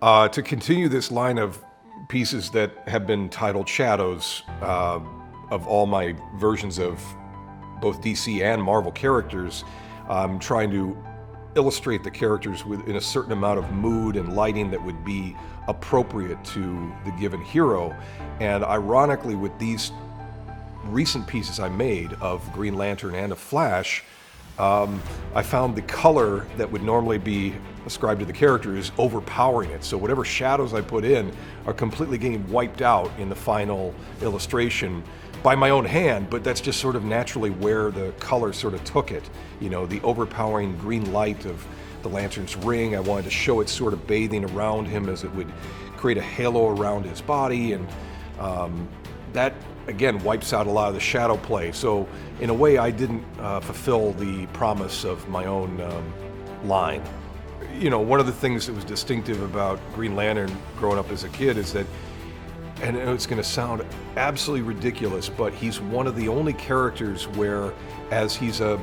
To continue this line of pieces that have been titled shadows of all my versions of both DC and Marvel characters, I'm trying to illustrate the characters in a certain amount of mood and lighting that would be appropriate to the given hero. And ironically, with these recent pieces I made of Green Lantern and of Flash, I found the color that would normally be ascribed to the character is overpowering it. So whatever shadows I put in are completely getting wiped out in the final illustration by my own hand, but that's just sort of naturally where the color sort of took it. You know, the overpowering green light of the Lantern's ring, I wanted to show it sort of bathing around him as it would create a halo around his body, and that again wipes out a lot of the shadow play. So in a way, I didn't fulfill the promise of my own line. You know, one of the things that was distinctive about Green Lantern growing up as a kid is that, and it's going to sound absolutely ridiculous, but he's one of the only characters where, as he's a,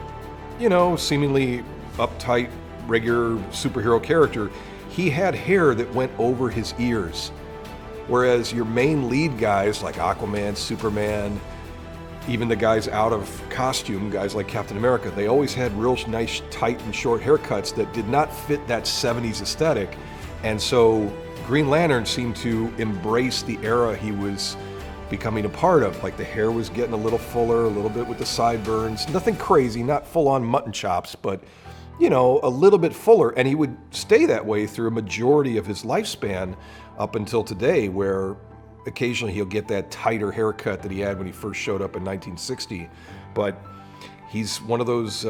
you know, seemingly uptight, regular superhero character, he had hair that went over his ears. Whereas your main lead guys like Aquaman, Superman, even the guys out of costume, guys like Captain America, they always had real nice, tight and short haircuts that did not fit that 70s aesthetic. And so Green Lantern seemed to embrace the era he was becoming a part of. Like the hair was getting a little fuller, a little bit with the sideburns, nothing crazy, not full-on mutton chops, but you know, a little bit fuller. And he would stay that way through a majority of his lifespan up until today, where occasionally he'll get that tighter haircut that he had when he first showed up in 1960. But he's one of those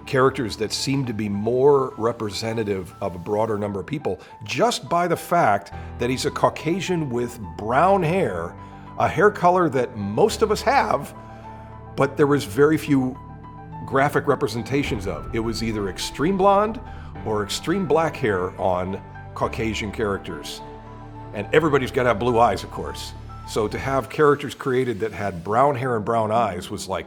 characters that seem to be more representative of a broader number of people just by the fact that he's a Caucasian with brown hair, a hair color that most of us have, but there was very few graphic representations of. It was either extreme blonde or extreme black hair on Caucasian characters. And everybody's got to have blue eyes, of course. So to have characters created that had brown hair and brown eyes was like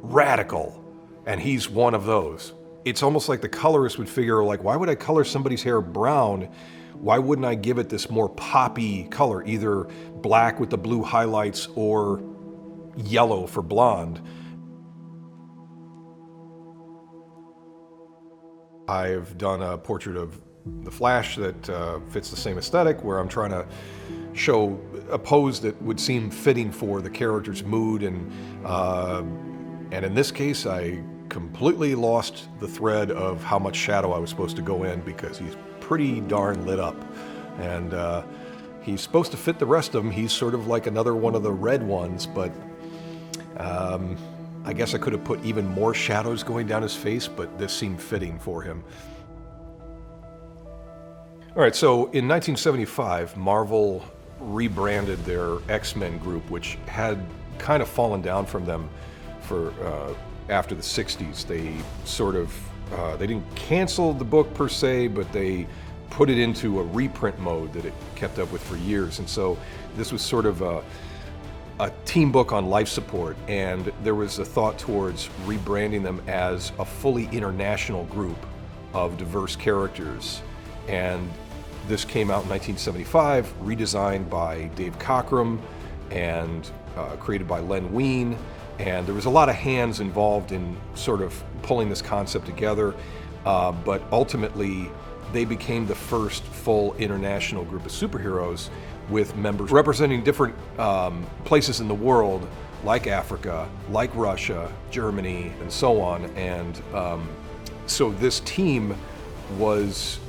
radical. And he's one of those. It's almost like the colorist would figure, like, why would I color somebody's hair brown? Why wouldn't I give it this more poppy color, either black with the blue highlights or yellow for blonde? I've done a portrait of the Flash that fits the same aesthetic, where I'm trying to show a pose that would seem fitting for the character's mood, and in this case, I completely lost the thread of how much shadow I was supposed to go in, because he's pretty darn lit up, and he's supposed to fit the rest of them. He's sort of like another one of the red ones, but I guess I could have put even more shadows going down his face, but this seemed fitting for him. All right, so in 1975, Marvel rebranded their X-Men group, which had kind of fallen down from them for after the 60s. They sort of, they didn't cancel the book per se, but they put it into a reprint mode that it kept up with for years. And so this was sort of a team book on life support, and there was a thought towards rebranding them as a fully international group of diverse characters. And this came out in 1975, redesigned by Dave Cockrum and created by Len Wein. And there was a lot of hands involved in sort of pulling this concept together, but ultimately they became the first full international group of superheroes with members representing different places in the world, like Africa, like Russia, Germany, and so on. And so this team was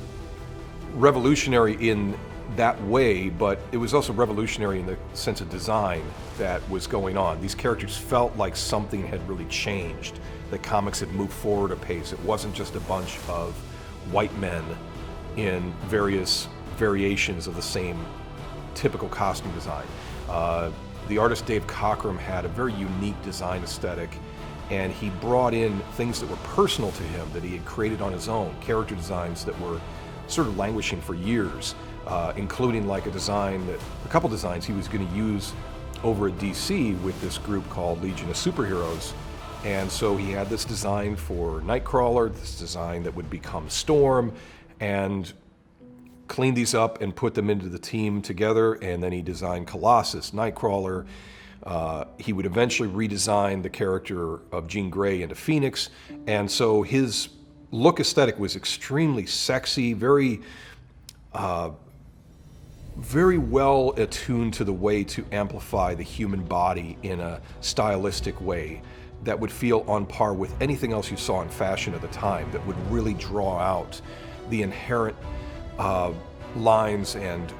revolutionary in that way, but it was also revolutionary in the sense of design that was going on. These characters felt like something had really changed. The comics had moved forward a pace. It wasn't just a bunch of white men in various variations of the same typical costume design. The artist Dave Cockrum had a very unique design aesthetic, and he brought in things that were personal to him that he had created on his own, character designs that were sort of languishing for years, including like a couple designs he was going to use over at DC with this group called Legion of Superheroes. And so he had this design for Nightcrawler, this design that would become Storm, and cleaned these up and put them into the team together, and then he designed Colossus, Nightcrawler. He would eventually redesign the character of Jean Grey into Phoenix, and so his look aesthetic was extremely sexy, very well attuned to the way to amplify the human body in a stylistic way that would feel on par with anything else you saw in fashion at the time, that would really draw out the inherent lines and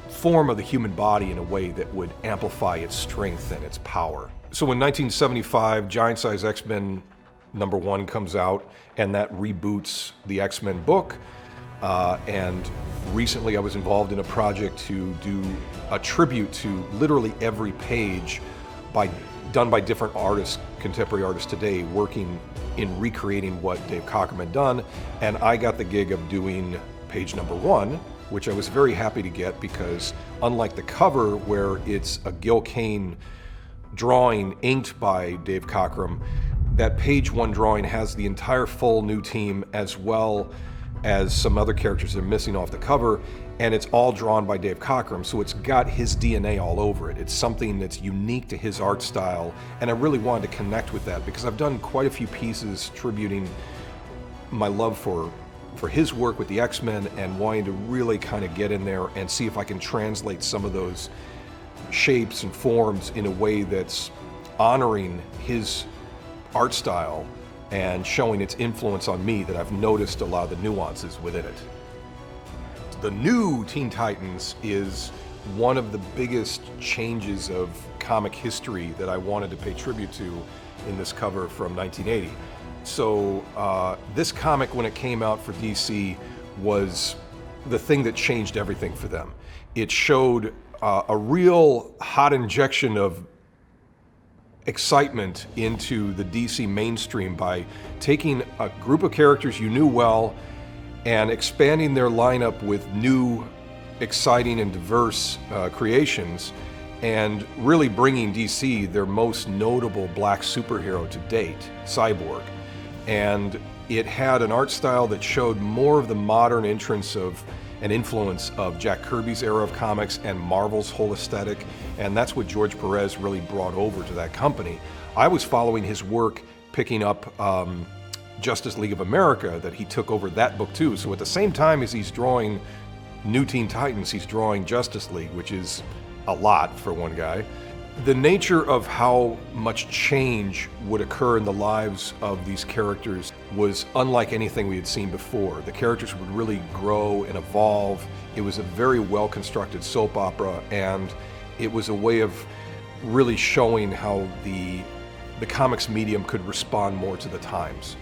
form of the human body in a way that would amplify its strength and its power. So in 1975, Giant Size X-Men #1 comes out, and that reboots the X-Men book. And recently I was involved in a project to do a tribute to literally every page done by different artists, contemporary artists today, working in recreating what Dave Cockrum had done. And I got the gig of doing page #1, which I was very happy to get, because unlike the cover, where it's a Gil Kane drawing inked by Dave Cockrum, that page 1 drawing has the entire full new team, as well as some other characters that are missing off the cover, and it's all drawn by Dave Cockrum, so it's got his DNA all over it. It's something that's unique to his art style, and I really wanted to connect with that, because I've done quite a few pieces tributing my love for his work with the X-Men, and wanting to really kind of get in there and see if I can translate some of those shapes and forms in a way that's honoring his art style and showing its influence on me, that I've noticed a lot of the nuances within it. The new Teen Titans is one of the biggest changes of comic history that I wanted to pay tribute to in this cover from 1980. So this comic, when it came out for DC, was the thing that changed everything for them. It showed a real hot injection of excitement into the DC mainstream by taking a group of characters you knew well and expanding their lineup with new, exciting and diverse creations, and really bringing DC their most notable black superhero to date, Cyborg. And it had an art style that showed more of the modern entrance of an influence of Jack Kirby's era of comics and Marvel's whole aesthetic, and that's what George Perez really brought over to that company. I was following his work, picking up Justice League of America, that he took over that book too. So at the same time as he's drawing New Teen Titans, he's drawing Justice League, which is a lot for one guy. The nature of how much change would occur in the lives of these characters was unlike anything we had seen before. The characters would really grow and evolve. It was a very well-constructed soap opera, and it was a way of really showing how the comics medium could respond more to the times.